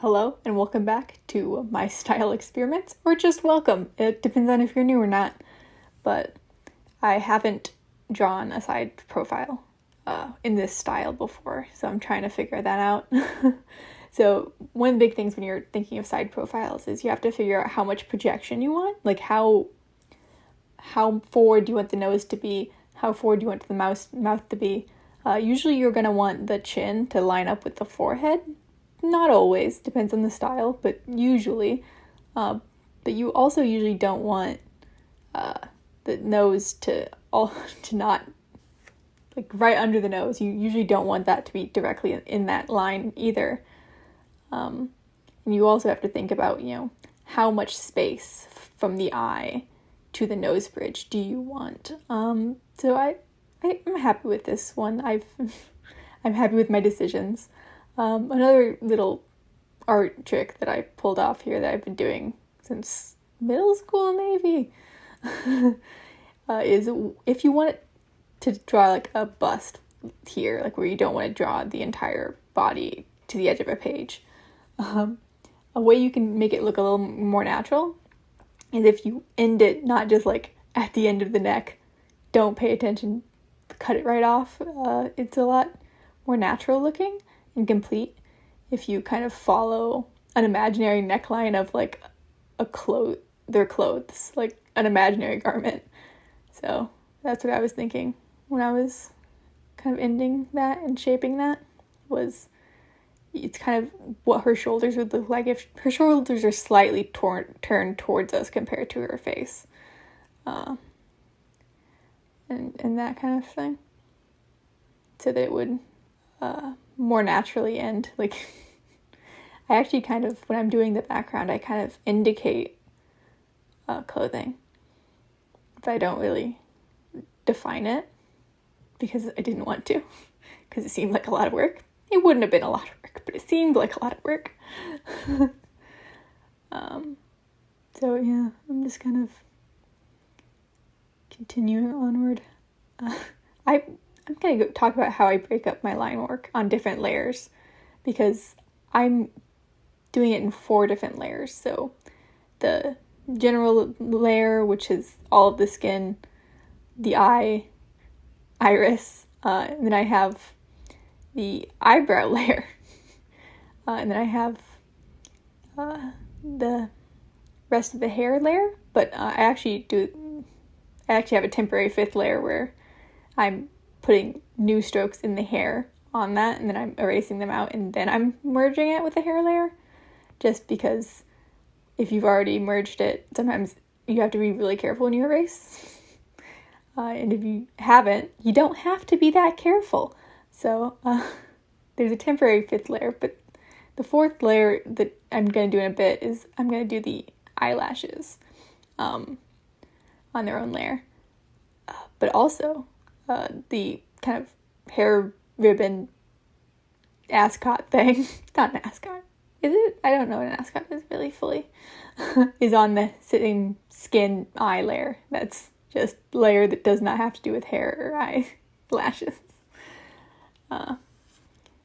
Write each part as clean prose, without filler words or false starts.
Hello and welcome back to my style experiments, or just welcome. It depends on if you're new or not, but I haven't drawn a side profile in this style before, so I'm trying to figure that out. So one of the big things when you're thinking of side profiles is you have to figure out how much projection you want, like how forward do you want the nose to be, how forward do you want the mouth to be. Usually you're going to want the chin to line up with the forehead. Not always, depends on the style, but usually. But you also usually don't want the nose to not, like right under the nose. You usually don't want that to be directly in that line either. And you also have to think about, how much space from the eye to the nose bridge do you want? So I'm happy with this one. I'm happy with my decisions. Another little art trick that I pulled off here that I've been doing since middle school, maybe, is if you want to draw like a bust here, like where you don't want to draw the entire body to the edge of a page, a way you can make it look a little more natural is if you end it not just like at the end of the neck. Don't pay attention, cut it right off. It's a lot more natural looking and complete if you kind of follow an imaginary neckline of like their clothes, like an imaginary garment. So that's what I was thinking when I was kind of ending that and shaping that. It's kind of what her shoulders would look like if her shoulders are slightly turned towards us compared to her face, and that kind of thing, so that it would more naturally end. Like, I actually kind of, when I'm doing the background, I kind of indicate clothing, but I don't really define it because I didn't want to, because it seemed like a lot of work. It wouldn't have been a lot of work, but it seemed like a lot of work. So yeah, I'm just kind of continuing onward. I'm going to talk about how I break up my line work on different layers, because I'm doing it in 4 different layers. So the general layer, which is all of the skin, the eye, iris, and then I have the eyebrow layer, and then I have the rest of the hair layer, but I actually have a temporary 5th layer where I'm putting new strokes in the hair on that, and then I'm erasing them out, and then I'm merging it with the hair layer, just because if you've already merged it, sometimes you have to be really careful when you erase. And if you haven't, you don't have to be that careful. So there's a temporary 5th layer, but the 4th layer that I'm going to do in a bit is I'm going to do the eyelashes on their own layer. But also the kind of hair ribbon ascot thing. It's not an ascot, is it? I don't know what an ascot is really fully. Is on the sitting skin eye layer. That's just layer that does not have to do with hair or eyelashes.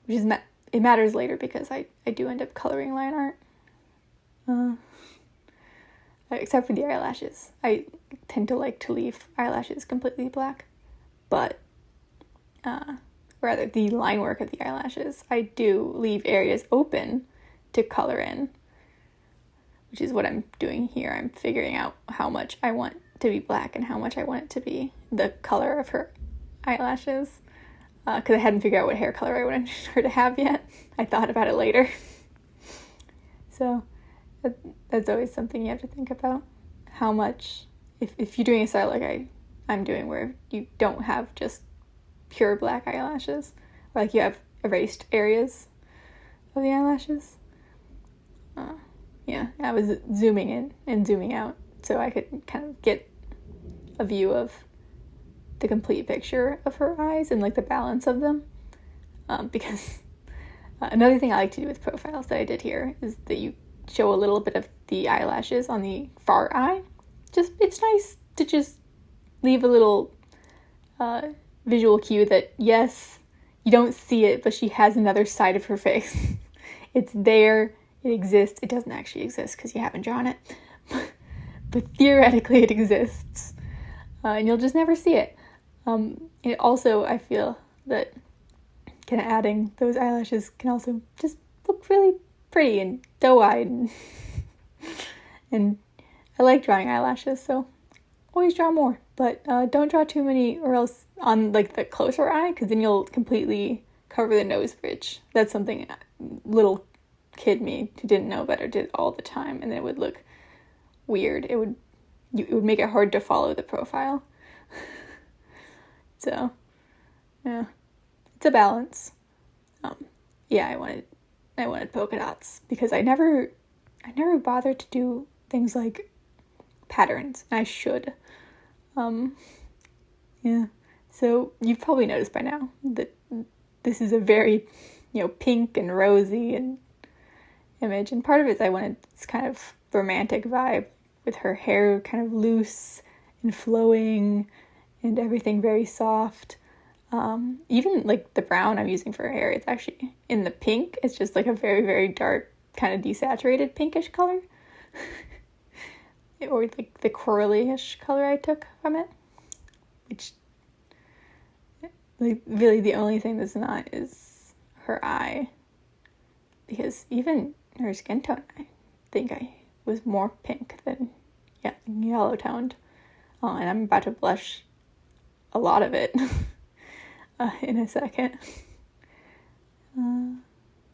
It matters later because I do end up coloring line art. Except for the eyelashes. I tend to like to leave eyelashes completely black. But, rather the line work of the eyelashes, I do leave areas open to color in, which is what I'm doing here. I'm figuring out how much I want to be black and how much I want it to be the color of her eyelashes. Because I hadn't figured out what hair color I wanted her to have yet. I thought about it later. So that's always something you have to think about. How much, if you're doing a style like I'm doing, where you don't have just pure black eyelashes, or like you have erased areas of the eyelashes. Yeah, I was zooming in and zooming out so I could kind of get a view of the complete picture of her eyes and like the balance of them, because another thing I like to do with profiles that I did here is that you show a little bit of the eyelashes on the far eye. It's nice to just leave a little visual cue that yes, you don't see it, but she has another side of her face. It's there, it exists. It doesn't actually exist because you haven't drawn it, but theoretically it exists, and you'll just never see it. It also, I feel that kind of adding those eyelashes can also just look really pretty and doe-eyed, and I like drawing eyelashes, so always draw more, but don't draw too many, or else on like the closer eye, because then you'll completely cover the nose bridge. That's something little kid me who didn't know better did all the time, and it would look weird. It would make it hard to follow the profile. So yeah, it's a balance. Yeah, I wanted polka dots because I never bothered to do things like patterns, and I should. Yeah, so you've probably noticed by now that this is a very, pink and rosy and image, and part of it is I wanted this kind of romantic vibe with her hair kind of loose and flowing and everything very soft. Even like the brown I'm using for her hair, it's actually in the pink. It's just like a very, very dark, kind of desaturated pinkish color. Or like the corally-ish color I took from it. Which, like, really the only thing that's not is her eye. Because even her skin tone, I think I was more pink than yellow toned. And I'm about to blush a lot of it in a second.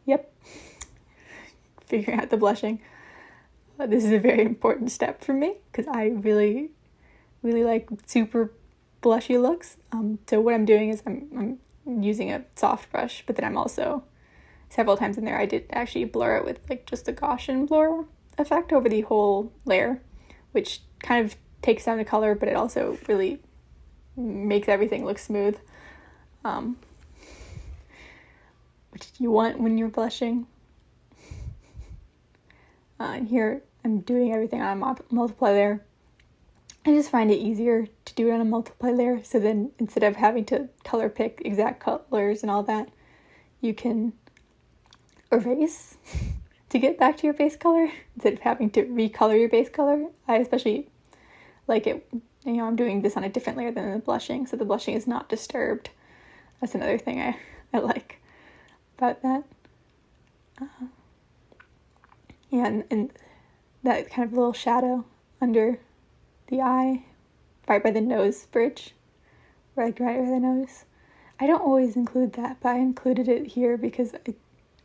Yep. Figuring out the blushing. This is a very important step for me because I really, really like super blushy looks. So what I'm doing is I'm using a soft brush, but then I'm also, several times in there, I did actually blur it with like just a Gaussian blur effect over the whole layer, which kind of takes down the color, but it also really makes everything look smooth, which you want when you're blushing. And here I'm doing everything on a multiply layer. I just find it easier to do it on a multiply layer, so then instead of having to color pick exact colors and all that, you can erase to get back to your base color instead of having to recolor your base color. I especially like it, I'm doing this on a different layer than the blushing, so the blushing is not disturbed. That's another thing I like about that. Yeah, and that kind of little shadow under the eye, right by the nose bridge, right by the nose. I don't always include that, but I included it here because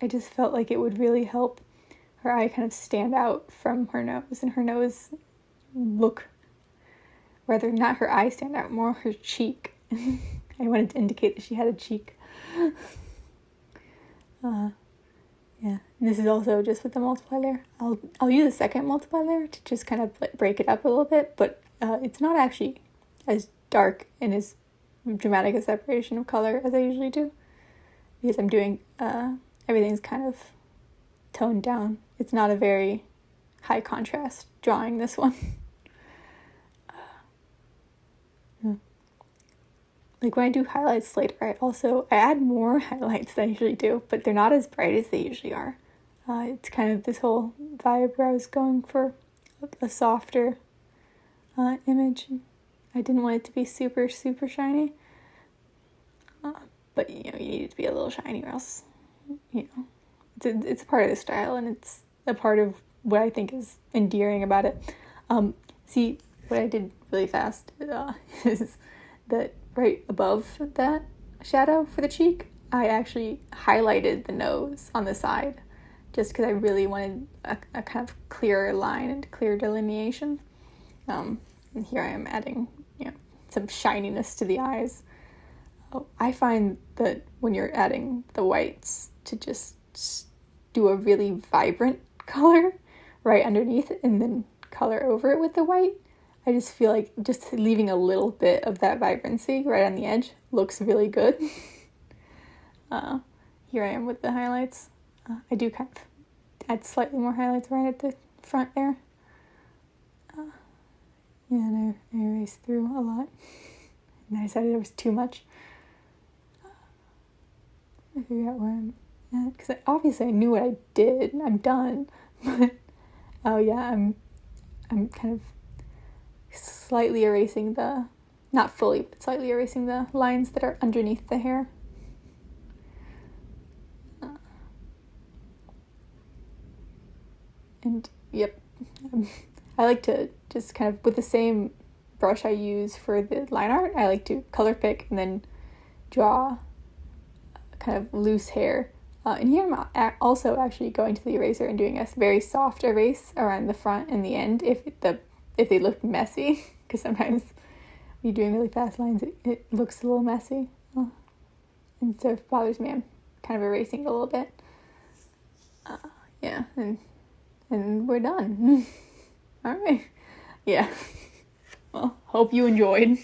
I just felt like it would really help her eye kind of stand out from her nose, and her nose look, rather not her eye stand out, more her cheek. I wanted to indicate that she had a cheek. Yeah, and this is also just with the multiply layer. I'll use a second multiply layer to just kind of break it up a little bit, but it's not actually as dark and as dramatic a separation of color as I usually do, because I'm doing, everything's kind of toned down. It's not a very high contrast drawing, this one. Like when I do highlights later, I add more highlights than I usually do, but they're not as bright as they usually are. It's kind of this whole vibe where I was going for a softer image. I didn't want it to be super, super shiny. But, you need it to be a little shiny, or else, it's a part of the style, and it's a part of what I think is endearing about it. See, what I did really fast is that right above that shadow for the cheek, I actually highlighted the nose on the side, just because I really wanted a kind of clearer line and clear delineation. And here I am adding, some shininess to the eyes. I find that when you're adding the whites, to just do a really vibrant color right underneath and then color over it with the white, I just feel like just leaving a little bit of that vibrancy right on the edge looks really good. Here I am with the highlights. I do kind of add slightly more highlights right at the front there. And I erased through a lot. And I decided there was too much. I figure out where I'm because obviously I knew what I did. I'm done. But oh yeah, I'm kind of slightly erasing the, not fully, but slightly erasing the lines that are underneath the hair. And yep, I like to just kind of, with the same brush I use for the line art, I like to color pick and then draw kind of loose hair. And here I'm also actually going to the eraser and doing a very soft erase around the front and the end if they look messy, because sometimes when you're doing really fast lines it looks a little messy. And so if it bothers me, I'm kind of erasing it a little bit. Yeah, and we're done. All right. Yeah. Well, hope you enjoyed.